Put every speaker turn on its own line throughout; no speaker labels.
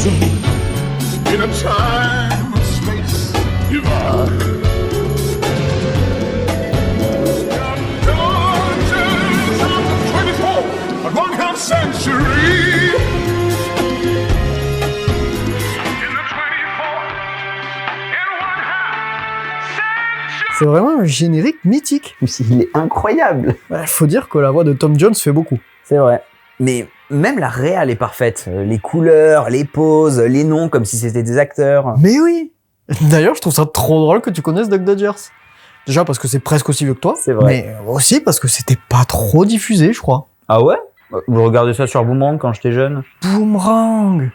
in a time and space divide. Daughters of the 24th and one half century.
C'est vraiment un générique mythique.
Il est incroyable.
Faut dire que la voix de Tom Jones fait beaucoup.
C'est vrai. Mais même la réal est parfaite. Les couleurs, les poses, les noms comme si c'était des acteurs.
Mais oui. D'ailleurs, je trouve ça trop drôle que tu connaisses Duck Dodgers. Déjà parce que c'est presque aussi vieux que toi.
C'est vrai.
Mais aussi parce que c'était pas trop diffusé, je crois.
Ah ouais? Vous regardez ça sur Boomerang quand j'étais jeune?
Boomerang.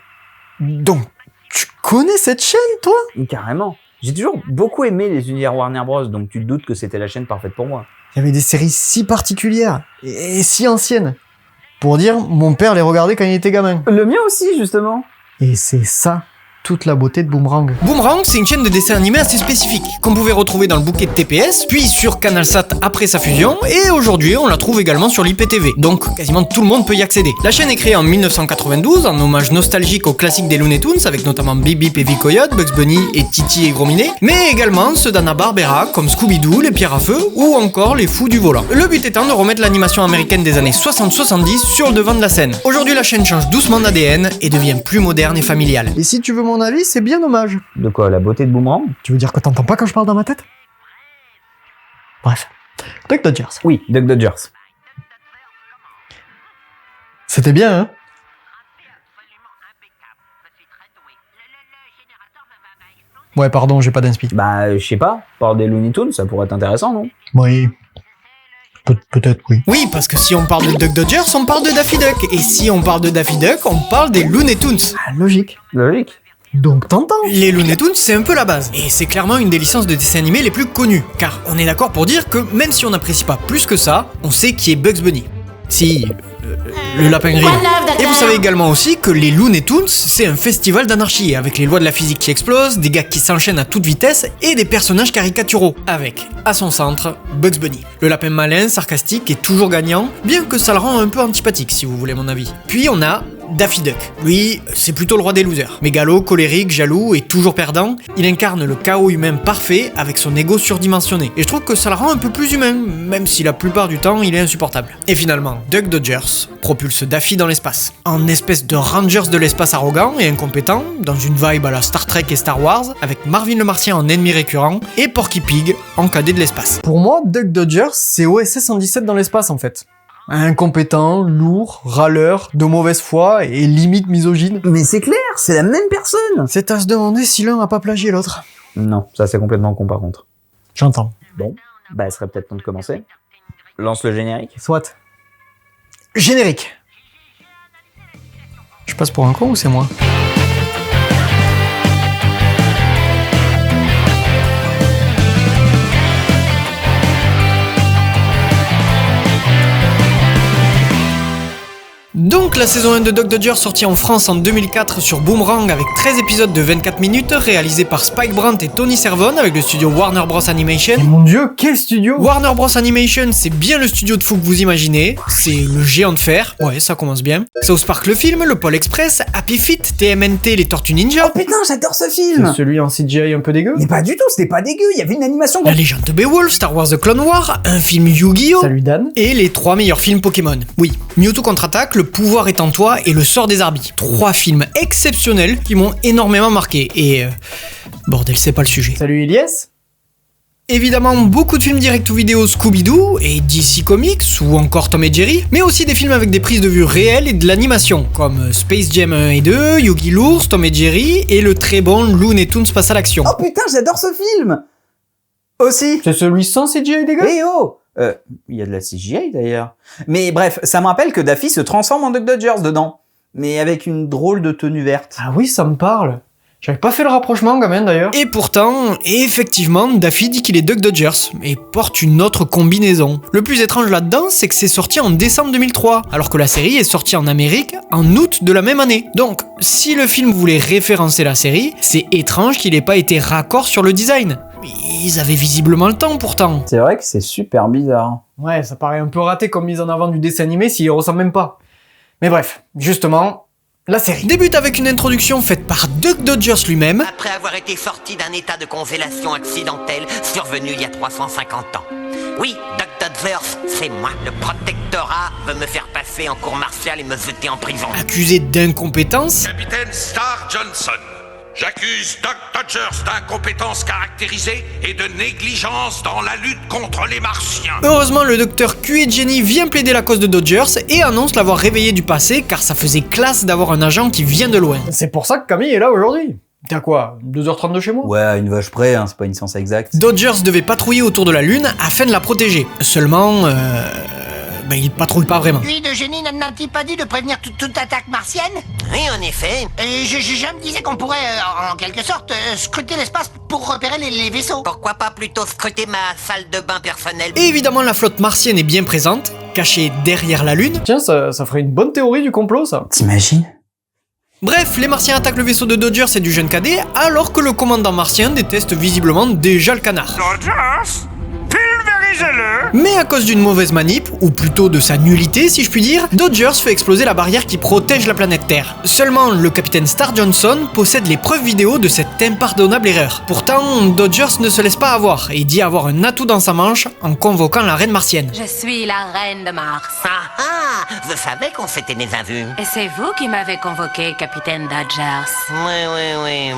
Donc, tu connais cette chaîne, toi?
Carrément. J'ai toujours beaucoup aimé les univers Warner Bros, donc tu te doutes que c'était la chaîne parfaite pour moi.
Il y avait des séries si particulières et si anciennes. Pour dire, mon père les regardait quand il était gamin.
Le mien aussi, justement.
Et c'est ça, toute la beauté de Boomerang.
Boomerang, c'est une chaîne de dessins animés assez spécifique, qu'on pouvait retrouver dans le bouquet de TPS, puis sur CanalSat après sa fusion, et aujourd'hui on la trouve également sur l'IPTV, donc quasiment tout le monde peut y accéder. La chaîne est créée en 1992, en hommage nostalgique aux classiques des Looney Tunes, avec notamment Bip Bip et Coyote, Bugs Bunny et Titi et Gros Minet, mais également ceux d'Hanna-Barbera, comme Scooby-Doo, les Pierres à Feu, ou encore les Fous du Volant. Le but étant de remettre l'animation américaine des années 60-70 sur le devant de la scène. Aujourd'hui la chaîne change doucement d'ADN et devient plus moderne et familiale.
Et si tu veux mon avis, c'est bien dommage.
De quoi? La beauté de Boomerang?
Tu veux dire que t'entends pas quand je parle dans ma tête? Bref. Duck Dodgers.
Oui, Duck Dodgers.
C'était bien, hein? Ouais, pardon, j'ai pas d'inspi.
Bah, je sais pas. Par des Looney Tunes, ça pourrait être intéressant, non?
Oui. Peut-être, oui.
Oui, parce que si on parle de Duck Dodgers, on parle de Daffy Duck. Et si on parle de Daffy Duck, on parle des Looney Tunes.
Ah, logique.
Logique.
Donc t'entends.
Les Looney Tunes, c'est un peu la base. Et c'est clairement une des licences de dessins animés les plus connues. Car on est d'accord pour dire que même si on n'apprécie pas plus que ça, on sait qui est Bugs Bunny. Si... le lapin gris. Et vous savez également aussi que les Looney Tunes, c'est un festival d'anarchie, avec les lois de la physique qui explosent, des gars qui s'enchaînent à toute vitesse, et des personnages caricaturaux, avec, à son centre, Bugs Bunny. Le lapin malin, sarcastique et toujours gagnant, bien que ça le rend un peu antipathique, si vous voulez mon avis. Puis on a Daffy Duck. Lui, c'est plutôt le roi des losers. Mégalo, colérique, jaloux et toujours perdant, il incarne le chaos humain parfait avec son ego surdimensionné. Et je trouve que ça le rend un peu plus humain, même si la plupart du temps il est insupportable. Et finalement, Duck Dodgers propulse Daffy dans l'espace. En espèce de Rangers de l'espace arrogant et incompétent, dans une vibe à la Star Trek et Star Wars, avec Marvin le Martien en ennemi récurrent et Porky Pig en cadet de l'espace.
Pour moi, Duck Dodgers, c'est OSS 117 dans l'espace en fait. Incompétent, lourd, râleur, de mauvaise foi et limite misogyne.
Mais c'est clair, c'est la même personne.
C'est à se demander si l'un a pas plagié l'autre.
Non, ça c'est complètement con par contre.
J'entends.
Bon, bah il serait peut-être temps de commencer. Lance le générique.
Soit. Générique. Je passe pour un con ou c'est moi?
Donc la saison 1 de Duck Dodgers sortie en France en 2004 sur Boomerang avec 13 épisodes de 24 minutes réalisés par Spike Brandt et Tony Servon avec le studio Warner Bros Animation.
Et mon dieu, quel studio!
Warner Bros Animation, c'est bien le studio de fou que vous imaginez, c'est le géant de fer, ouais ça commence bien. South Park le film, le Pôle Express, Happy Feet, TMNT, les Tortues Ninja.
Oh putain, j'adore ce film.
C'est celui en CGI un peu dégueu?
Mais pas du tout, c'était pas dégueu, il y avait une animation...
La légende de Beowulf, Star Wars The Clone Wars, un film Yu-Gi-Oh!
Salut Dan.
Et les 3 meilleurs films Pokémon. Oui, Mewtwo contre-attaque, Le pouvoir est en toi et Le sort des Arbis. 3 films exceptionnels qui m'ont énormément marqué. Et... bordel, c'est pas le sujet.
Salut Elias.
Évidemment, beaucoup de films direct ou vidéo Scooby-Doo et DC Comics ou encore Tom et Jerry, mais aussi des films avec des prises de vue réelles et de l'animation, comme Space Jam 1 et 2, Yogi l'ours, Tom et Jerry et le très bon Looney Tunes passe à l'action.
Oh putain, j'adore ce film. Aussi.
C'est celui sans CGI dégueu?
Eh oh, il y a de la CGI d'ailleurs. Mais bref, ça me rappelle que Daffy se transforme en Duck Dodgers dedans, mais avec une drôle de tenue verte.
Ah oui, ça me parle. J'avais pas fait le rapprochement, gamin, d'ailleurs.
Et pourtant, effectivement, Daffy dit qu'il est Duck Dodgers, et porte une autre combinaison. Le plus étrange là-dedans, c'est que c'est sorti en décembre 2003, alors que la série est sortie en Amérique en août de la même année. Donc, si le film voulait référencer la série, c'est étrange qu'il ait pas été raccord sur le design. Ils avaient visiblement le temps, pourtant.
C'est vrai que c'est super bizarre.
Ouais, ça paraît un peu raté comme mise en avant du dessin animé s'il ressemble même pas. Mais bref, justement, La série.
Débute avec une introduction faite par Duck Dodgers lui-même,
Après avoir été sorti d'un état de congélation accidentelle survenu il y a 350 ans. Oui, Duck Dodgers, c'est moi. Le protectorat veut me faire passer en cour martiale et me jeter en prison.
accusé d'incompétence,
Capitaine Star Johnson, j'accuse Duck Dodgers d'incompétence caractérisée et de négligence dans la lutte contre les Martiens.
Heureusement, le docteur Q et Jenny vient plaider la cause de Dodgers et annonce l'avoir réveillé du passé car ça faisait classe d'avoir un agent qui vient de loin.
C'est pour ça que Camille est là aujourd'hui. T'es à quoi 2h30 de chez moi?
Ouais, à une vache près, hein, c'est pas une science exacte.
Dodgers devait patrouiller autour de la Lune afin de la protéger. Seulement, il patrouille pas vraiment.
Lui de génie n'a-t-il pas dit de prévenir toute attaque martienne?
Oui, en effet.
Et je me disais qu'on pourrait, en quelque sorte, scruter l'espace pour repérer les vaisseaux.
Pourquoi pas plutôt scruter ma salle de bain personnelle?
Et évidemment, la flotte martienne est bien présente, cachée derrière la Lune.
Tiens, ça ferait une bonne théorie du complot, ça.
T'imagines?
Bref, les Martiens attaquent le vaisseau de Dodgers et du jeune cadet, alors que le commandant martien déteste visiblement déjà le canard.
Dodgers, pulvérisez-le.
Mais à cause d'une mauvaise manip, ou plutôt de sa nullité si je puis dire, Dodgers fait exploser la barrière qui protège la planète Terre. Seulement, le capitaine Star Johnson possède les preuves vidéo de cette impardonnable erreur. Pourtant, Dodgers ne se laisse pas avoir et dit avoir un atout dans sa manche en convoquant la reine martienne.
Je suis la reine de Mars.
Je savais qu'on s'était déjà vu.
Et c'est vous qui m'avez convoqué, capitaine Dodgers.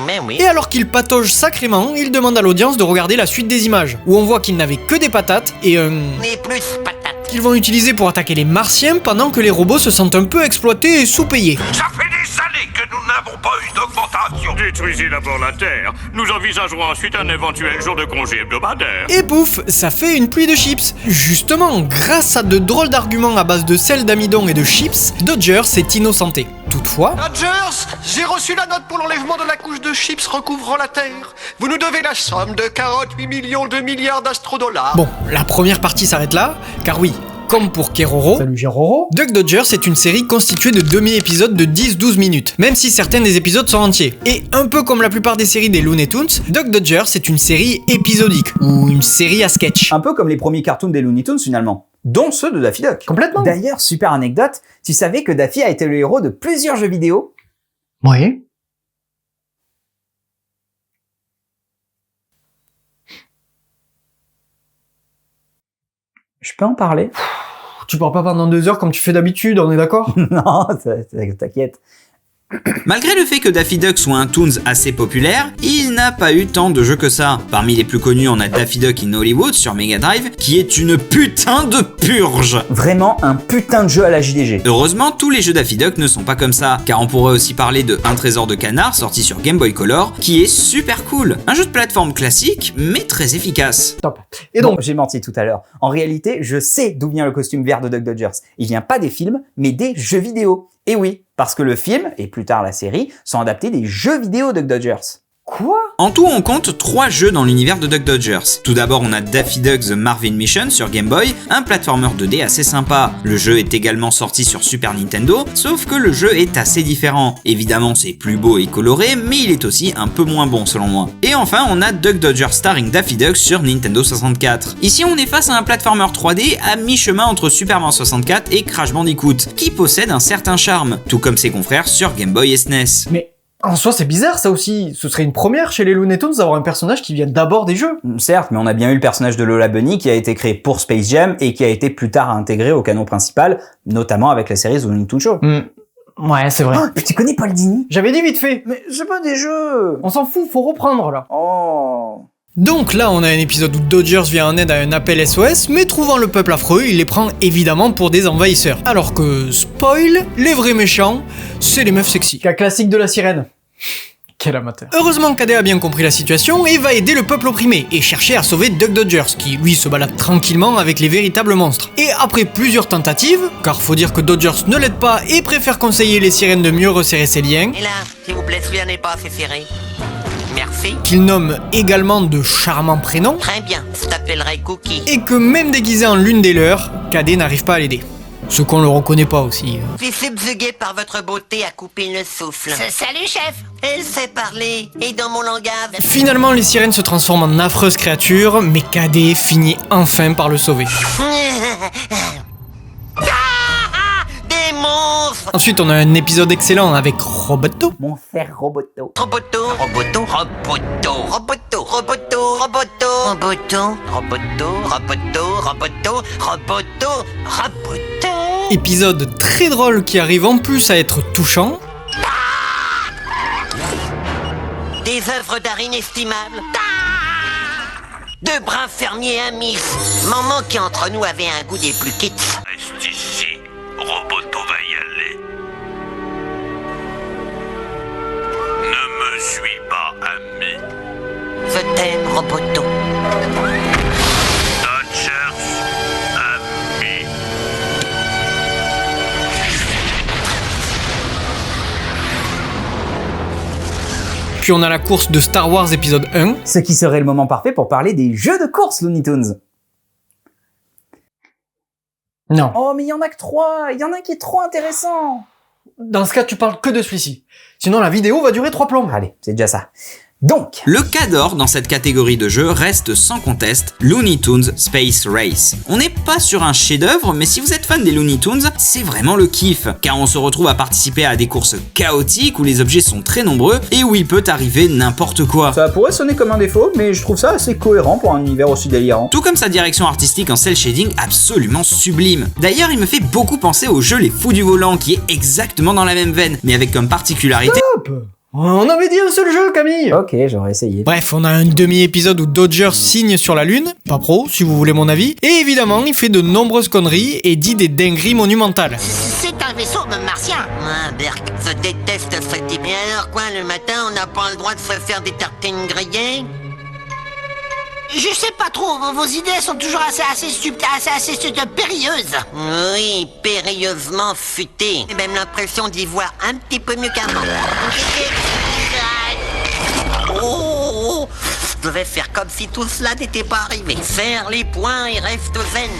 Mais oui.
Et alors qu'il patauge sacrément, il demande à l'audience de regarder la suite des images, où on voit qu'il n'avait que des patates et
Et plus patate.
qu'ils vont utiliser pour attaquer les Martiens pendant que les robots se sentent un peu exploités et sous-payés.
Ça fait des années que nous n'avons pas eu d'augmentation. Détruisez d'abord la Terre. Nous envisagerons ensuite un éventuel jour de congé hebdomadaire.
Et pouf, ça fait une pluie de chips. Justement, grâce à de drôles d'arguments à base de sel d'amidon et de chips, Dodgers s'est innocenté. Toutefois,
Dodgers, j'ai reçu la note pour l'enlèvement de la couche de chips recouvrant la Terre. Vous nous devez la somme de 48 millions de milliards d'astrodollars.
bon, la première partie s'arrête là, car oui, comme pour Keroro,
Salut Géroro.
Duck Dodgers est une série constituée de demi-épisodes de 10-12 minutes, même si certains des épisodes sont entiers. Et un peu comme la plupart des séries des Looney Tunes, Duck Dodgers est une série épisodique, ou une série à sketch.
Un peu comme les premiers cartoons des Looney Tunes finalement, dont ceux de Daffy Duck.
Complètement.
D'ailleurs, super anecdote, tu savais que Daffy a été le héros de plusieurs jeux vidéo?
Oui.
Je peux en parler?
Tu parles pas pendant 2 heures comme tu fais d'habitude, on est d'accord?
Non, t'inquiète.
Malgré le fait que Daffy Duck soit un Toons assez populaire, il n'a pas eu tant de jeux que ça. Parmi les plus connus, on a Daffy Duck in Hollywood sur Mega Drive, qui est une putain de purge.
Vraiment un putain de jeu à la JDG.
Heureusement, tous les jeux Daffy Duck ne sont pas comme ça, car on pourrait aussi parler de Un trésor de canard sorti sur Game Boy Color, qui est super cool. Un jeu de plateforme classique, mais très efficace.
Top. Et
Bon,
donc,
j'ai menti tout à l'heure. En réalité, je sais d'où vient le costume vert de Duck Dodgers. Il vient pas des films, mais des jeux vidéo. Et oui, parce que le film, et plus tard la série, sont adaptés des jeux vidéo Duck Dodgers.
quoi?
En tout, on compte 3 jeux dans l'univers de Duck Dodgers. Tout d'abord, on a Daffy Duck The Marvin Mission sur Game Boy, un platformer 2D assez sympa. Le jeu est également sorti sur Super Nintendo, sauf que le jeu est assez différent. Évidemment, c'est plus beau et coloré, mais il est aussi un peu moins bon selon moi. Et enfin, on a Duck Dodgers starring Daffy Duck sur Nintendo 64. Ici, on est face à un platformer 3D à mi-chemin entre Super Mario 64 et Crash Bandicoot, qui possède un certain charme, tout comme ses confrères sur Game Boy et SNES.
Mais en soi, c'est bizarre ça aussi. Ce serait une première chez les Looney Tunes d'avoir un personnage qui vient d'abord des jeux.
Certes, mais on a bien eu le personnage de Lola Bunny qui a été créé pour Space Jam et qui a été plus tard intégré au canon principal, notamment avec la série The Looney Tunes Show.
Ouais, c'est vrai.
Oh, tu connais Paul Dini?
J'avais dit vite fait.
Mais c'est pas des jeux.
On s'en fout, faut reprendre là.
Oh.
Donc là, on a un épisode où Dodgers vient en aide à un appel SOS, mais trouvant le peuple affreux, il les prend évidemment pour des envahisseurs. Alors que, spoil, les vrais méchants, c'est les meufs sexy.
Cas classique de la sirène. Quel amateur.
Heureusement, Cadet a bien compris la situation et va aider le peuple opprimé et chercher à sauver Duck Dodgers, qui lui se balade tranquillement avec les véritables monstres. Et après plusieurs tentatives, car faut dire que Dodgers ne l'aide pas et préfère conseiller les sirènes de mieux resserrer ses liens,
Et là, s'il vous plaît, celui-là n'est pas assez serré. Merci.
qu'il nomme également de charmants prénoms,
Très bien, je t'appellerai Cookie.
et que même déguisé en l'une des leurs, Cadet n'arrive pas à l'aider. Ce qu'on le reconnaît pas aussi.
Je suis subjugué par votre beauté à couper le souffle.
Salut, chef.
Elle sait parler, et dans mon langage...
Finalement, les sirènes se transforment en affreuses créatures, mais Cadet finit enfin par le sauver.
Des
Ensuite, on a un épisode excellent avec Roboto.
Mon frère Roboto.
Roboto, Roboto, Roboto, Roboto, Roboto, Roboto, Roboto, Roboto, Roboto, Roboto, Roboto, Roboto.
Épisode très drôle qui arrive en plus à être touchant.
Des œuvres d'art inestimables. Deux braves fermiers amis. Maman qui entre nous avait un goût des plus kits.
Reste ici, Roboto va y aller. Ne me suis pas, ami.
Je t'aime, Roboto.
Dodgers, ami.
Puis on a la course de Star Wars épisode 1.
Ce qui serait le moment parfait pour parler des jeux de course Looney Tunes.
Non.
Oh, mais il y en a que 3. Il y en a un qui est trop intéressant.
Dans ce cas, tu parles que de celui-ci. Sinon, la vidéo va durer 3 plombs.
Allez, c'est déjà ça. Donc,
Le cadre dans cette catégorie de jeux reste sans conteste Looney Tunes Space Race. On n'est pas sur un chef-d'œuvre, mais si vous êtes fan des Looney Tunes, c'est vraiment le kiff, car on se retrouve à participer à des courses chaotiques où les objets sont très nombreux et où il peut arriver n'importe quoi.
ça pourrait sonner comme un défaut, mais je trouve ça assez cohérent pour un univers aussi délirant.
Tout comme sa direction artistique en cel shading absolument sublime. D'ailleurs, il me fait beaucoup penser au jeu Les Fous du Volant, qui est exactement dans la même veine, mais avec comme particularité...
Hop, on avait dit un seul jeu, Camille.
Ok, j'aurais essayé.
Bref, on a un demi-épisode où Dodger signe sur la Lune, pas pro si vous voulez mon avis, et évidemment il fait de nombreuses conneries et dit des dingueries monumentales.
C'est un vaisseau martien.
Ah, Berk, je déteste ce type. Et alors quoi, le matin, on n'a pas le droit de se faire des tartines grillées?
Je sais pas trop, vos idées sont toujours assez périlleuses.
Oui, périlleusement futées. J'ai même l'impression d'y voir un petit peu mieux qu'avant. Oh, je vais faire comme si tout cela n'était pas arrivé. Serre les poings et reste zen.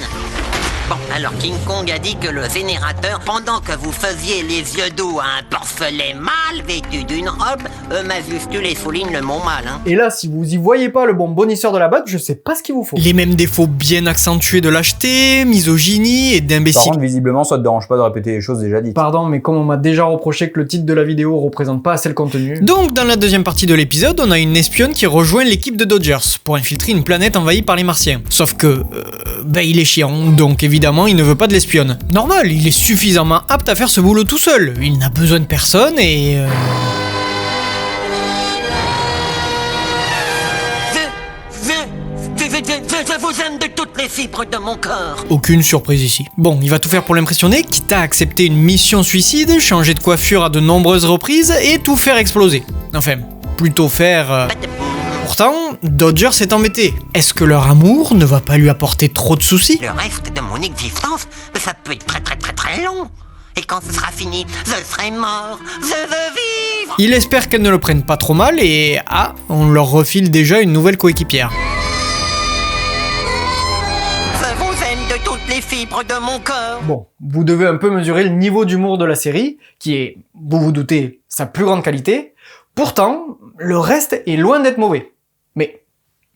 Bon, alors King Kong a dit que le générateur, pendant que vous faisiez les yeux doux à un porcelet mal vêtu d'une robe, majuscule et souligne le mot mal, hein.
Et là, si vous y voyez pas le bon bonisseur de la batte, je sais pas ce qu'il vous faut.
Les mêmes défauts bien accentués de lâcheté, misogynie et
Par
d'imbécile.
contre, visiblement, ça te dérange pas de répéter les choses déjà dites.
Pardon, mais comme on m'a déjà reproché que le titre de la vidéo représente pas assez le contenu...
Donc dans la deuxième partie de l'épisode, on a une espionne qui rejoint l'équipe de Dodgers pour infiltrer une planète envahie par les Martiens. Sauf que, il est chiant, donc évidemment il ne veut pas de l'espionne. Normal, il est suffisamment apte à faire ce boulot tout seul. Il n'a besoin de personne et...
Je vous aime de toutes les fibres de mon corps.
Aucune surprise ici. Bon, il va tout faire pour l'impressionner, quitte à accepter une mission suicide, changer de coiffure à de nombreuses reprises et tout faire exploser. Enfin, plutôt faire... Pourtant, Dodger s'est embêté. Est-ce que leur amour ne va pas lui apporter trop de soucis?
Le reste de mon existence, ça peut être très long. Et quand ce sera fini, je serai mort. Je veux vivre.
Il espère qu'elle ne le prenne pas trop mal et... Ah, on leur refile déjà une nouvelle coéquipière.
Je vous aime de toutes les fibres de mon corps.
Bon, vous devez un peu mesurer le niveau d'humour de la série, qui est, vous vous doutez, sa plus grande qualité. Pourtant, le reste est loin d'être mauvais. Mais,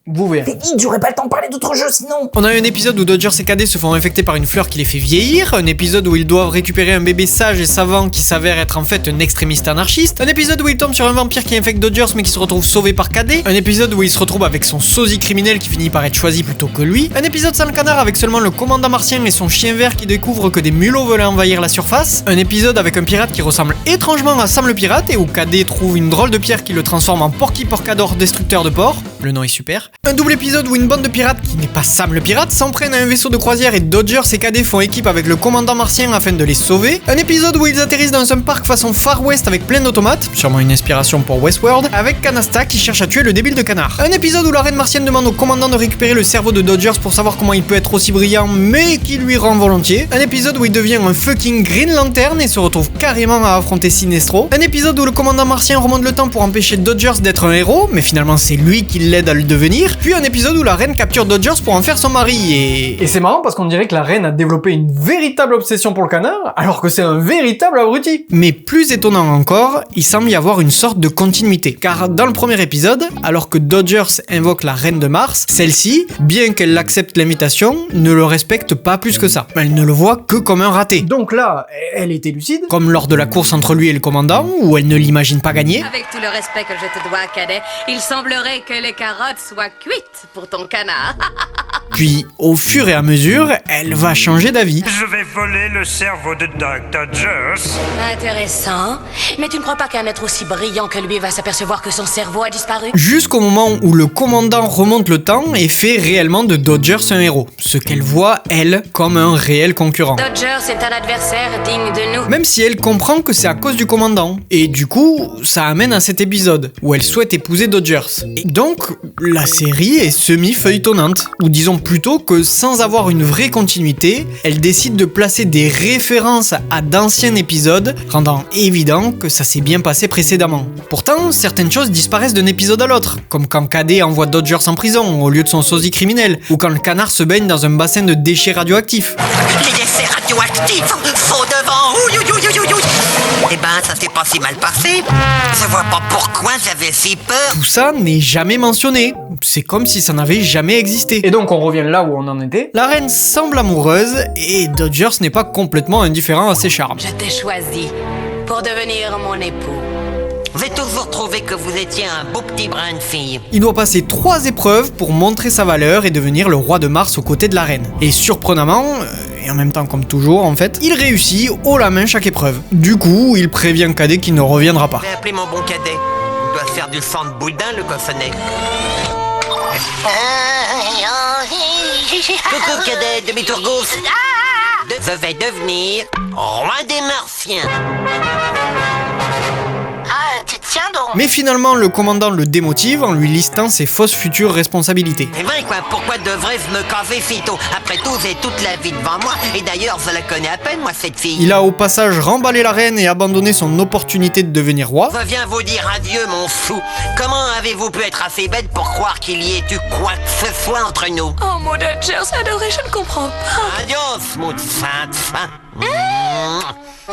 vous verrez.
T'es dit, j'aurais pas le temps de parler d'autres jeux sinon.
On a un épisode où Dodger et Cadet se font infecter par une fleur qui les fait vieillir, un épisode où ils doivent récupérer un bébé sage et savant qui s'avère être en fait un extrémiste anarchiste, un épisode où ils tombent sur un vampire qui infecte Dodgers mais qui se retrouve sauvé par Cadet, un épisode où il se retrouve avec son sosie criminel qui finit par être choisi plutôt que lui, un épisode sans le canard avec seulement le commandant martien et son chien vert qui découvre que des mulots veulent envahir la surface, un épisode avec un pirate qui ressemble étrangement à Sam le pirate et où Cadet trouve une drôle de pierre qui le transforme en Porky Porcador destructeur de porc, le nom est super, un double épisode où une bande de pirates qui n'est pas Sam le pirate s'en prennent à un vaisseau de croisière et Dodgers et Cadet font équipe avec le commandant martien afin de les sauver. Un épisode où ils atterrissent dans un parc façon Far West avec plein d'automates, sûrement une inspiration pour Westworld, avec Canasta qui cherche à tuer le débile de canard. Un épisode où la reine martienne demande au commandant de récupérer le cerveau de Dodgers pour savoir comment il peut être aussi brillant mais qui lui rend volontiers. Un épisode où il devient un fucking Green Lantern et se retrouve carrément à affronter Sinestro. Un épisode où le commandant martien remonte le temps pour empêcher Dodgers d'être un héros, mais finalement c'est lui qui l'aide à le devenir, puis un épisode où la reine capture Dodgers pour en faire son mari
Et c'est marrant parce qu'on dirait que la reine a développé une véritable obsession pour le canard, alors que c'est un véritable abruti.
Mais plus étonnant encore, il semble y avoir une sorte de continuité. Car dans le premier épisode, alors que Dodgers invoque la reine de Mars, celle-ci, bien qu'elle accepte l'invitation, ne le respecte pas plus que ça. Elle ne le voit que comme un raté.
Donc là, elle était lucide.
Comme lors de la course entre lui et le commandant, où elle ne l'imagine pas gagner.
Avec tout le respect que je te dois, cadet, il semblerait que les carottes soient cuites pour ton canard.
Puis, au fur et à mesure, elle va changer d'avis.
Je vais voler le cerveau de Doug Dodgers.
Intéressant. Mais tu ne crois pas qu'un être aussi brillant que lui va s'apercevoir que son cerveau a disparu?
Jusqu'au moment où le commandant remonte le temps et fait réellement de Dodgers un héros. Ce qu'elle voit, elle, comme un réel concurrent.
Dodgers est un adversaire digne de nous.
Même si elle comprend que c'est à cause du commandant. Et du coup, ça amène à cet épisode, où elle souhaite épouser Dodgers. Et donc, la série est semi-feuilletonnante. Ou disons plutôt que sans avoir une vraie continuité, elle décide de placer des références à d'anciens épisodes, rendant évident que ça s'est bien passé précédemment. Pourtant, certaines choses disparaissent d'un épisode à l'autre, comme quand Cadet envoie Dodgers en prison au lieu de son sosie criminel, ou quand le canard se baigne dans un bassin de déchets radioactifs.
Les déchets radioactifs, faux devant. Eh ben, ça s'est pas si mal passé. Je vois pas pourquoi j'avais si peur.
Tout ça n'est jamais mentionné. C'est comme si ça n'avait jamais existé.
Et donc on revient là où on en était.
La reine semble amoureuse et Dodgers n'est pas complètement indifférent à ses charmes.
Je t'ai choisi pour devenir mon époux.
J'ai toujours trouvé que vous étiez un beau petit brin de fille.
Il doit passer 3 épreuves pour montrer sa valeur et devenir le roi de Mars aux côtés de la reine. Et surprenamment, et en même temps comme toujours en fait, il réussit haut la main chaque épreuve. Du coup, il prévient Cadet qu'il ne reviendra pas.
Je vais appeler mon bon Cadet. Il doit faire du sang de boudin, le cochonnet. Coucou Cadet, demi-tour gauche. Je vais devenir roi des Martiens.
Tu tiens donc.
Mais finalement, le commandant le démotive en lui listant ses fausses futures responsabilités.
C'est vrai quoi, pourquoi devrais-je me caser si tôt? Après tout, j'ai toute la vie devant moi. Et d'ailleurs, je la connais à peine, moi, cette fille.
Il a au passage remballé la reine et abandonné son opportunité de devenir roi.
Je viens vous dire adieu, mon fou. Comment avez-vous pu être assez bête pour croire qu'il y ait eu quoi que ce soit entre nous?
Oh, mon Dodgers adoré, je ne comprends pas.
Adios, mon sainte.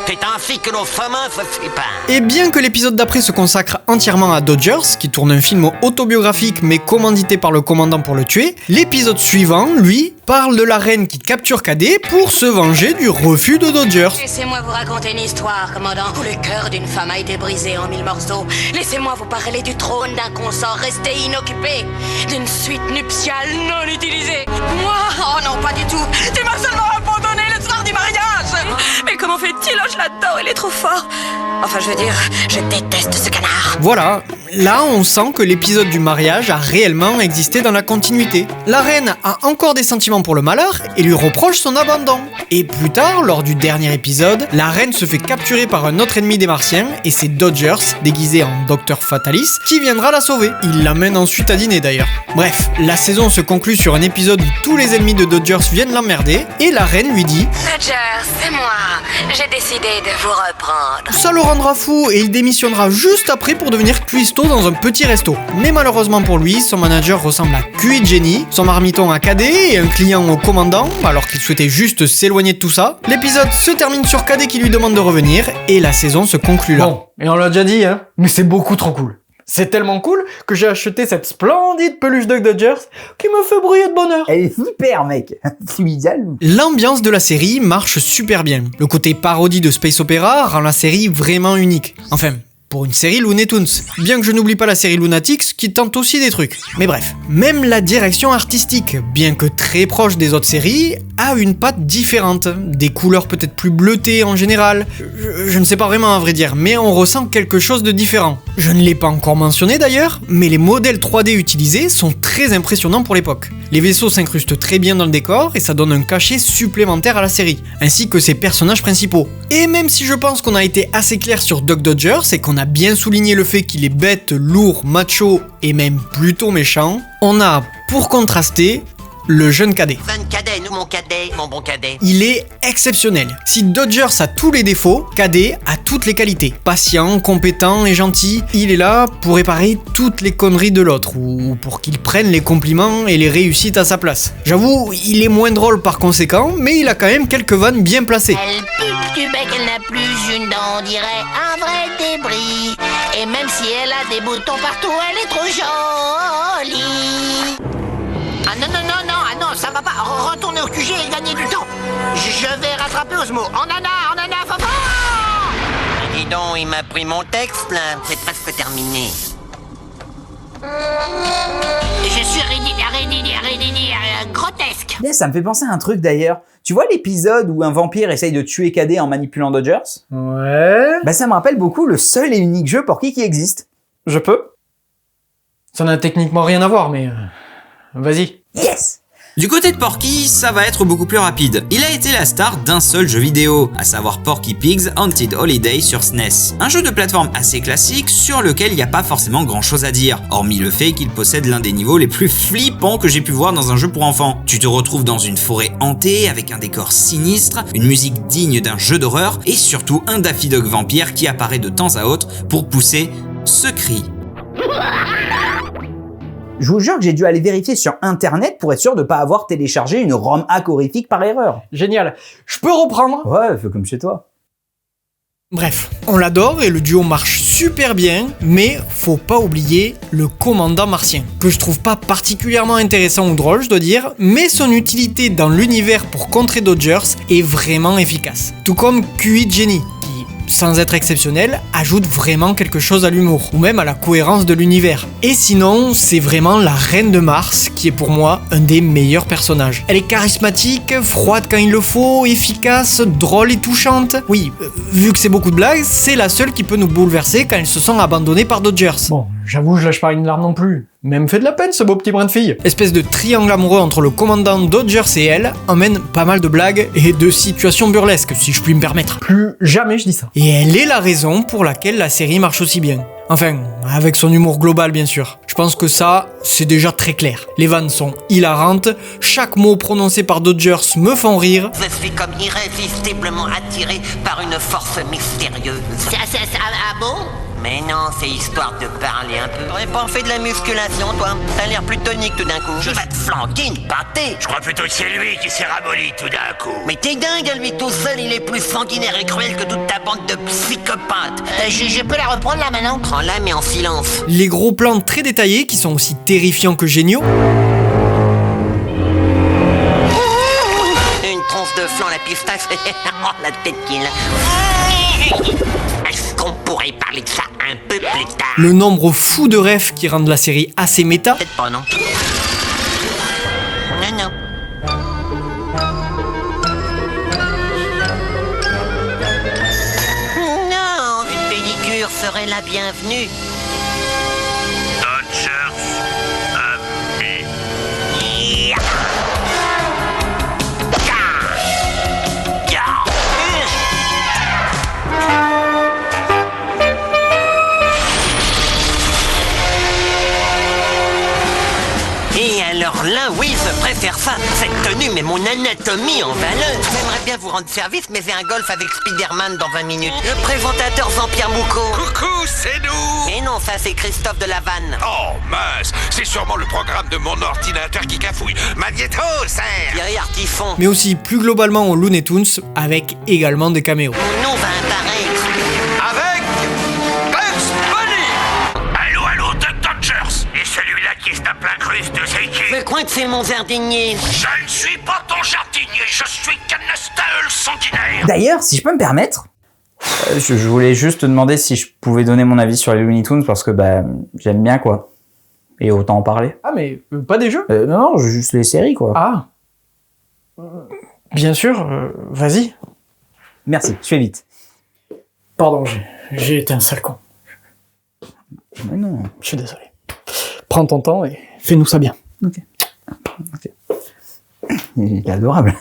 C'est ainsi que nos chemins se séparent.
Et bien que l'épisode d'après se consacre entièrement à Dodgers, qui tourne un film autobiographique mais commandité par le commandant pour le tuer, l'épisode suivant, lui, parle de la reine qui capture Cadet pour se venger du refus de Dodgers.
Laissez-moi vous raconter une histoire, commandant, où le cœur d'une femme a été brisé en 1000 morceaux. Laissez-moi vous parler du trône d'un consort resté inoccupé, d'une suite nuptiale non utilisée. Moi? Oh non, pas du tout. Tu m'as seulement abandonné le soir du mariage. Mais comment fait-il? Oh, je l'adore, il est trop fort. Enfin, je veux dire, je déteste ce canard.
Voilà, là on sent que l'épisode du mariage a réellement existé dans la continuité. La reine a encore des sentiments pour le malheur et lui reproche son abandon. Et plus tard, lors du dernier épisode, la reine se fait capturer par un autre ennemi des Martiens et c'est Dodgers, déguisé en Dr Fatalis, qui viendra la sauver. Il l'amène ensuite à dîner d'ailleurs. Bref, la saison se conclut sur un épisode où tous les ennemis de Dodgers viennent l'emmerder et la reine lui dit «
Dodgers, c'est moi. J'ai décidé de vous reprendre. »
Ça le rendra fou et il démissionnera juste après pour devenir cuistot dans un petit resto. Mais malheureusement pour lui, son manager ressemble à QI Jenny, son marmiton à Cadet et un client au commandant, alors qu'il souhaitait juste s'éloigner de tout ça. L'épisode se termine sur Cadet qui lui demande de revenir et la saison se conclut là.
Bon, et on l'a déjà dit, hein, mais c'est beaucoup trop cool. C'est tellement cool que j'ai acheté cette splendide peluche Doug Dodgers qui me fait briller de bonheur.
Elle est super, mec. C'est idéal.
L'ambiance de la série marche super bien. Le côté parodie de Space Opera rend la série vraiment unique. Enfin, pour une série Looney Tunes. Bien que je n'oublie pas la série Lunatics qui tente aussi des trucs. Mais bref, même la direction artistique, bien que très proche des autres séries, a une patte différente. Des couleurs peut-être plus bleutées en général. Je ne sais pas vraiment à vrai dire, mais on ressent quelque chose de différent. Je ne l'ai pas encore mentionné d'ailleurs, mais les modèles 3D utilisés sont très impressionnants pour l'époque. Les vaisseaux s'incrustent très bien dans le décor et ça donne un cachet supplémentaire à la série, ainsi que ses personnages principaux. Et même si je pense qu'on a été assez clair sur Doug Dodgers et qu'on a bien souligné le fait qu'il est bête, lourd, macho et même plutôt méchant, on a, pour contraster, le jeune Cadet.
Jeune Cadet, nous mon cadet, mon bon cadet?
Il est exceptionnel. Si Dodgers a tous les défauts, Cadet a toutes les qualités. Patient, compétent et gentil, il est là pour réparer toutes les conneries de l'autre, ou pour qu'il prenne les compliments et les réussites à sa place. J'avoue, il est moins drôle par conséquent, mais il a quand même quelques vannes bien placées.
Elle pique du bec, elle n'a plus une dent, on dirait un vrai débris. Et même si elle a des boutons partout, elle est trop jolie. Ah non, non, non, non, ah non, ça va pas. Retournez au QG et gagnez du temps. Je vais rattraper Osmo. En nana, papa.
Dis donc, il m'a pris mon texte, là. C'est presque terminé.
Je suis grotesque.
Yeah, ça me fait penser à un truc d'ailleurs. Tu vois l'épisode où un vampire essaye de tuer Cadet en manipulant Dodgers?
Ouais.
Bah ça me rappelle beaucoup le seul et unique jeu Porky qui existe.
Je peux. Ça n'a techniquement rien à voir, mais... vas-y.
Yes!
Du côté de Porky, ça va être beaucoup plus rapide. Il a été la star d'un seul jeu vidéo, à savoir Porky Pig's Haunted Holiday sur SNES. Un jeu de plateforme assez classique sur lequel il n'y a pas forcément grand chose à dire, hormis le fait qu'il possède l'un des niveaux les plus flippants que j'ai pu voir dans un jeu pour enfants. Tu te retrouves dans une forêt hantée avec un décor sinistre, une musique digne d'un jeu d'horreur et surtout un Daffy Duck vampire qui apparaît de temps à autre pour pousser ce cri.
Je vous jure que j'ai dû aller vérifier sur internet pour être sûr de pas avoir téléchargé une ROM hack horrifique par erreur.
Génial. Je peux reprendre?
Ouais, fais comme chez toi.
Bref, on l'adore et le duo marche super bien, mais faut pas oublier le commandant martien, que je trouve pas particulièrement intéressant ou drôle, je dois dire, mais son utilité dans l'univers pour contrer Dodgers est vraiment efficace. Tout comme QI Jenny, qui, sans être exceptionnel, ajoute vraiment quelque chose à l'humour, ou même à la cohérence de l'univers. Et sinon, c'est vraiment la Reine de Mars qui est pour moi un des meilleurs personnages. Elle est charismatique, froide quand il le faut, efficace, drôle et touchante. Oui, vu que c'est beaucoup de blagues, c'est la seule qui peut nous bouleverser quand elles se sont abandonnées par Dodgers.
Bon, j'avoue, je lâche pas une larme non plus. Même fait de la peine, ce beau petit brin de fille.
Espèce de triangle amoureux entre le commandant Dodgers et elle emmène pas mal de blagues et de situations burlesques, si je puis me permettre.
Plus jamais je dis ça.
Et elle est la raison pour laquelle la série marche aussi bien. Enfin, avec son humour global bien sûr. Je pense que ça, c'est déjà très clair. Les vannes sont hilarantes, chaque mot prononcé par Dodgers me font rire.
Je suis comme irrésistiblement attiré par une force mystérieuse.
Ah bon?
Mais non, c'est histoire de parler un peu. T'aurais pas fait de la musculation, toi? T'as l'air plus tonique tout d'un coup. Je vais te flanquer une pâtée.
Je crois plutôt que c'est lui qui s'est ramolli tout d'un coup.
Mais t'es dingue, lui tout seul, il est plus sanguinaire et cruel que toute ta bande de psychopathes.
Je peux la reprendre là maintenant?
Prends-la, mais en silence.
Les gros plans très détaillés qui sont aussi terrifiants que géniaux.
Une tronche de flan, la pistache. Oh, la tête qu'il a. Est-ce qu'on pourrait parler de ça un peu plus tard?
Le nombre fou de refs qui rendent la série assez méta.
Peut-être pas, non? Non. Non, une pédicure serait la bienvenue.
Dodgers, ami.
Et alors là, oui, je préfère ça. Cette tenue met mon anatomie en valeur. J'aimerais bien vous rendre service, mais j'ai un golf avec Spider-Man dans 20 minutes. Le présentateur Jean-Pierre Moucault.
Coucou, c'est nous.
Et non, ça c'est Christophe de Lavanne.
Oh mince, c'est sûrement le programme de mon ordinateur qui cafouille. Magnéto, serre.
Thierry Artifon.
Mais aussi plus globalement aux Looney Tunes avec également des caméos.
Mon nom va apparaître.
Avec Bugs Bunny. Allô, Duck Dodgers. Et celui-là qui est à plein crust, c'est qui?
Je crois que c'est mon jardinier.
Je ne suis pas ton jardinier, je suis Canestaeul sanguinaire.
D'ailleurs, si je peux me permettre, je voulais juste te demander si je pouvais donner mon avis sur les Looney Tunes parce que j'aime bien quoi. Et autant en parler.
Ah, mais pas des jeux?
Non, juste les séries quoi.
Ah. Bien sûr, vas-y.
Merci, je fais vite.
Pardon, j'ai été un sale con.
Mais non.
Je suis désolé. Prends ton temps et fais-nous ça bien.
Ok. Il est adorable.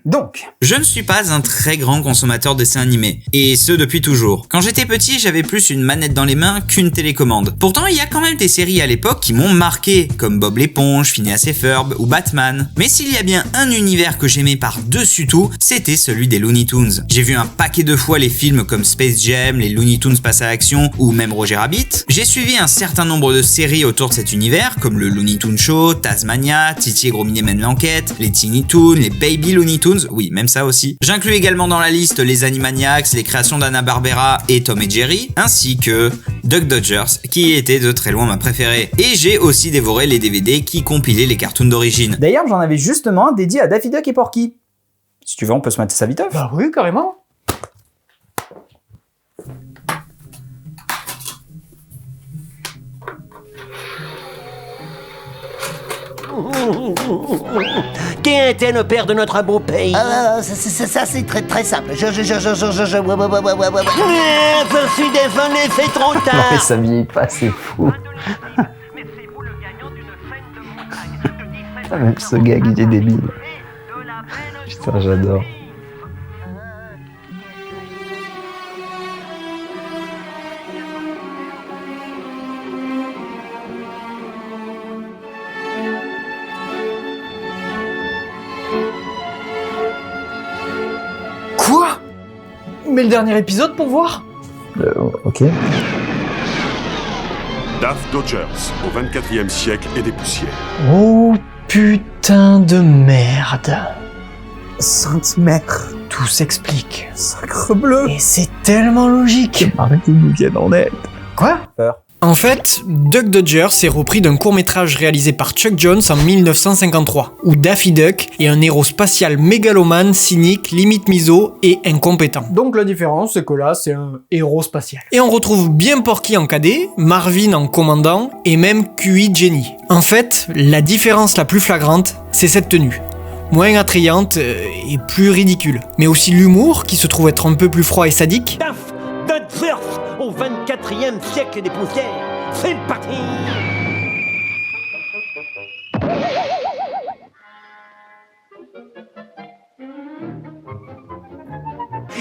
Donc,
je ne suis pas un très grand consommateur de dessins animés, et ce depuis toujours. Quand j'étais petit, j'avais plus une manette dans les mains qu'une télécommande. Pourtant, il y a quand même des séries à l'époque qui m'ont marqué, comme Bob l'éponge, Phineas et Ferb ou Batman. Mais s'il y a bien un univers que j'aimais par-dessus tout, c'était celui des Looney Tunes. J'ai vu un paquet de fois les films comme Space Jam, les Looney Tunes passent à l'action ou même Roger Rabbit. J'ai suivi un certain nombre de séries autour de cet univers, comme le Looney Tunes Show, Tasmania, Titi et Gros Minet mènent l'enquête, les Teeny Toons, les Baby Looney Tunes, oui, même ça aussi. J'inclus également dans la liste les Animaniacs, les créations d'Hanna-Barbera et Tom et Jerry, ainsi que Duck Dodgers, qui était de très loin ma préférée. Et j'ai aussi dévoré les DVD qui compilaient les cartoons d'origine.
D'ailleurs, j'en avais justement un dédié à Daffy Duck et Porky. Si tu veux, on peut se mettre ça vite.
Bah oui, carrément.
Qui était le père de notre beau pays?
Ça c'est très très simple. Je
suis désolé, c'est trop
Non,
tard.
mais ça vieillit pas, c'est fou. Même ce gag, il est débile. Putain, j'adore.
Quoi? Mais le dernier épisode pour voir?
Ok.
Daff Dodgers, au 24e siècle et des poussières.
Oh putain de merde.
Sainte mère.
Tout s'explique.
Sacre bleu.
Et c'est tellement logique.
Arrêtez de nous viennent en aide.
Quoi?
En fait, Duck Dodgers est repris d'un court-métrage réalisé par Chuck Jones en 1953, où Daffy Duck est un héros spatial mégalomane, cynique, limite miso et incompétent.
Donc la différence, c'est que là, c'est un héros spatial.
Et on retrouve bien Porky en cadet, Marvin en commandant, et même QI Jenny. En fait, la différence la plus flagrante, c'est cette tenue. Moins attrayante et plus ridicule. Mais aussi l'humour, qui se trouve être un peu plus froid et sadique.
Daff Dodgers au 24e siècle des poussières. C'est parti.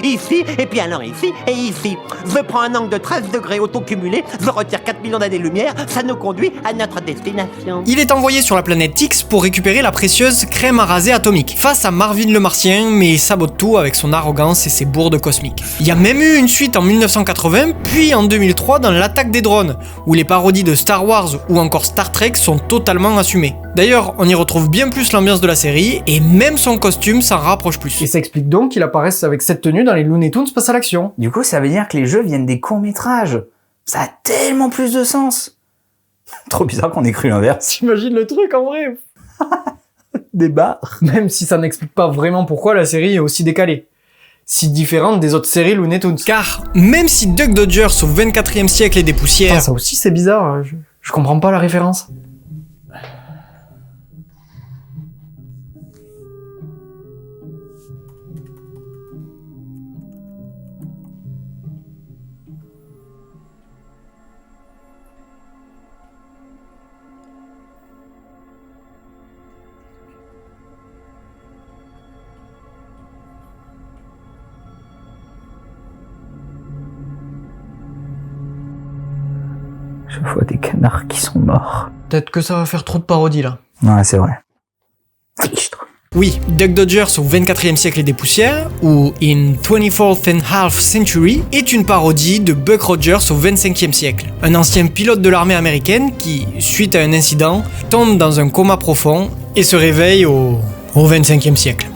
Ici, et puis alors ici, et ici. Je prends un angle de 13 degrés auto-cumulé, je retire 4 millions d'années-lumière, ça nous conduit à notre destination.
Il est envoyé sur la planète X pour récupérer la précieuse crème à raser atomique, face à Marvin le Martien, mais il sabote tout avec son arrogance et ses bourdes cosmiques. Il y a même eu une suite en 1980, puis en 2003 dans L'attaque des drones, où les parodies de Star Wars ou encore Star Trek sont totalement assumées. D'ailleurs, on y retrouve bien plus l'ambiance de la série, et même son costume s'en rapproche plus.
Et ça explique donc qu'il apparaisse avec cette tenue dans les Looney Tunes passe à l'action.
Du coup, ça veut dire que les jeux viennent des courts-métrages. Ça a tellement plus de sens. Trop bizarre qu'on ait cru l'inverse.
T'imagines le truc en vrai?
Des barres.
Même si ça n'explique pas vraiment pourquoi la série est aussi décalée. Si différente des autres séries Looney Tunes.
Car, même si Duck Dodgers au 24e siècle est des poussières...
Enfin, ça aussi c'est bizarre, je comprends pas la référence.
Je vois des canards qui sont morts.
Peut-être que ça va faire trop de parodies là.
Ouais, c'est vrai.
Oui, Duck Dodgers au 24e siècle et des poussières, ou In 24th and Half Century, est une parodie de Buck Rogers au 25e siècle. Un ancien pilote de l'armée américaine qui, suite à un incident, tombe dans un coma profond et se réveille au 25e siècle.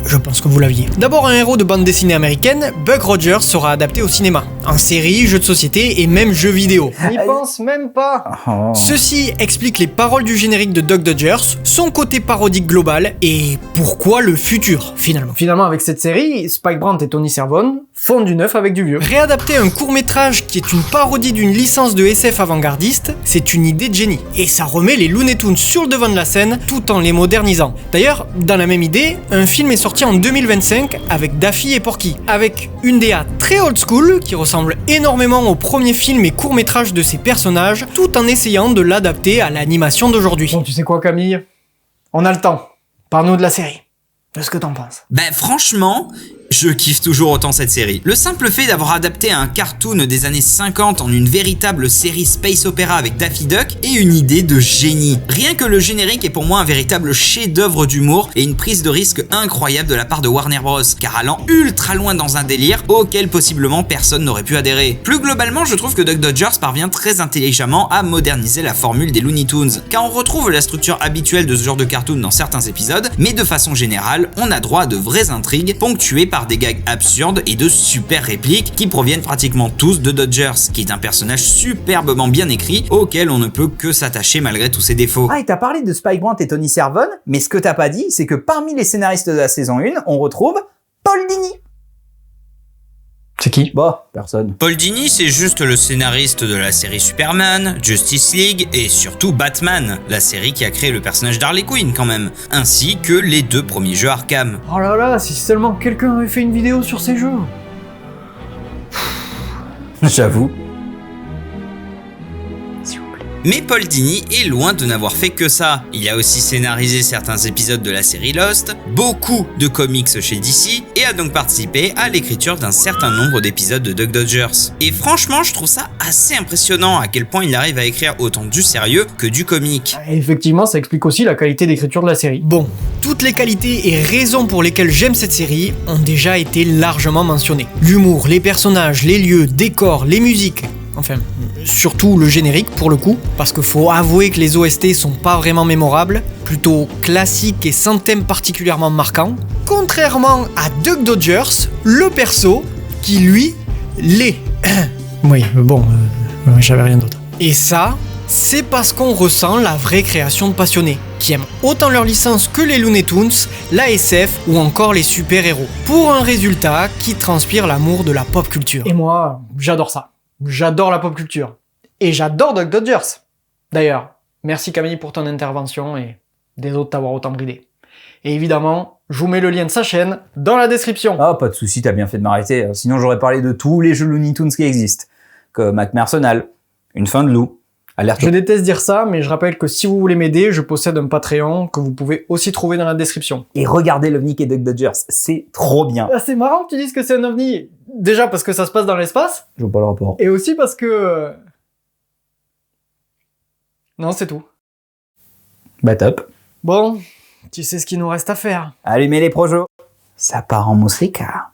Je pense que vous l'aviez. D'abord un héros de bande dessinée américaine, Buck Rogers sera adapté au cinéma, en série, jeux de société et même jeux vidéo.
N'y pense même pas.
Oh.
Ceci explique les paroles du générique de Duck Dodgers, son côté parodique global et pourquoi le futur finalement.
Finalement avec cette série, Spike Brandt et Tony Servon font du neuf avec du vieux.
Réadapter un court-métrage qui est une parodie d'une licence de SF avant-gardiste, c'est une idée de génie. Et ça remet les Looney Tunes sur le devant de la scène tout en les modernisant. D'ailleurs, dans la même idée, un film est sorti en 2025 avec Daffy et Porky, avec une DA très old school qui ressemble énormément au premier film et court-métrage de ces personnages, tout en essayant de l'adapter à l'animation d'aujourd'hui.
Bon, tu sais quoi Camille? On a le temps. Parle-nous de la série. Qu'est-ce que t'en penses?
Ben franchement, je kiffe toujours autant cette série. Le simple fait d'avoir adapté un cartoon des années 50 en une véritable série space opéra avec Daffy Duck est une idée de génie. Rien que le générique est pour moi un véritable chef-d'œuvre d'humour et une prise de risque incroyable de la part de Warner Bros, car allant ultra loin dans un délire auquel possiblement personne n'aurait pu adhérer. Plus globalement, je trouve que Duck Dodgers parvient très intelligemment à moderniser la formule des Looney Tunes, car on retrouve la structure habituelle de ce genre de cartoon dans certains épisodes, mais de façon générale, on a droit à de vraies intrigues ponctuées par des gags absurdes et de super répliques qui proviennent pratiquement tous de Dodgers, qui est un personnage superbement bien écrit auquel on ne peut que s'attacher malgré tous ses défauts.
Ah, et t'as parlé de Spike Brandt et Tony Servon, mais ce que t'as pas dit, c'est que parmi les scénaristes de la saison 1, on retrouve Paul Dini.
C'est qui?
Bah, personne.
Paul Dini, c'est juste le scénariste de la série Superman, Justice League et surtout Batman, la série qui a créé le personnage d'Harley Quinn quand même, ainsi que les 2 premiers jeux Arkham.
Oh là là, si seulement quelqu'un avait fait une vidéo sur ces jeux.
J'avoue.
Mais Paul Dini est loin de n'avoir fait que ça. Il a aussi scénarisé certains épisodes de la série Lost, beaucoup de comics chez DC, et a donc participé à l'écriture d'un certain nombre d'épisodes de Duck Dodgers. Et franchement, je trouve ça assez impressionnant à quel point il arrive à écrire autant du sérieux que du comique.
Et effectivement, ça explique aussi la qualité d'écriture de la série.
Bon, toutes les qualités et raisons pour lesquelles j'aime cette série ont déjà été largement mentionnées. L'humour, les personnages, les lieux, décors, les musiques... Enfin, surtout le générique pour le coup, parce que faut avouer que les OST sont pas vraiment mémorables, plutôt classiques et sans thème particulièrement marquant, contrairement à Duck Dodgers, le perso, qui lui, l'est.
Oui, bon, j'avais rien d'autre.
Et ça, c'est parce qu'on ressent la vraie création de passionnés, qui aiment autant leur licence que les Looney Tunes, la SF ou encore les super-héros, pour un résultat qui transpire l'amour de la pop culture.
Et moi, j'adore ça. J'adore la pop culture. Et j'adore Duck Dodgers. D'ailleurs, merci Camille pour ton intervention et désolé de t'avoir autant bridé. Et évidemment, je vous mets le lien de sa chaîne dans la description.
Ah, pas de soucis, t'as bien fait de m'arrêter. Sinon, j'aurais parlé de tous les jeux Looney Tunes qui existent. Comme Mac Mercenal, Une fin de loup, Alerte.
Je déteste dire ça, mais je rappelle que si vous voulez m'aider, je possède un Patreon que vous pouvez aussi trouver dans la description.
Et regardez l'OVNI et Duck Dodgers, c'est trop bien.
Ah, c'est marrant que tu dises que c'est un ovni. Déjà parce que ça se passe dans l'espace.
Je vois pas le rapport.
Et aussi parce que... Non, c'est tout.
Bah top.
Bon, tu sais ce qu'il nous reste à faire.
Allumez les projos. Ça part en moussika.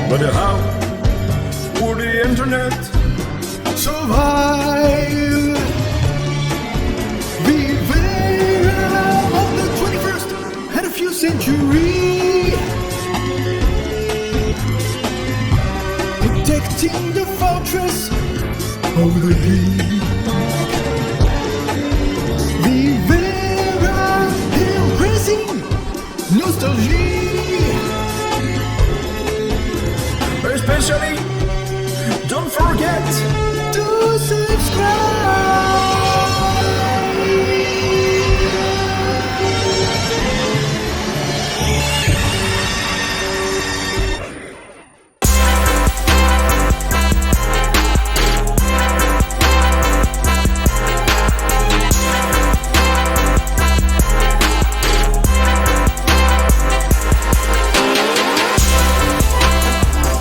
But how would the internet survive? The era of the 21st and a few centuries, protecting the fortress of the deep. The era embracing nostalgia. Especially, don't forget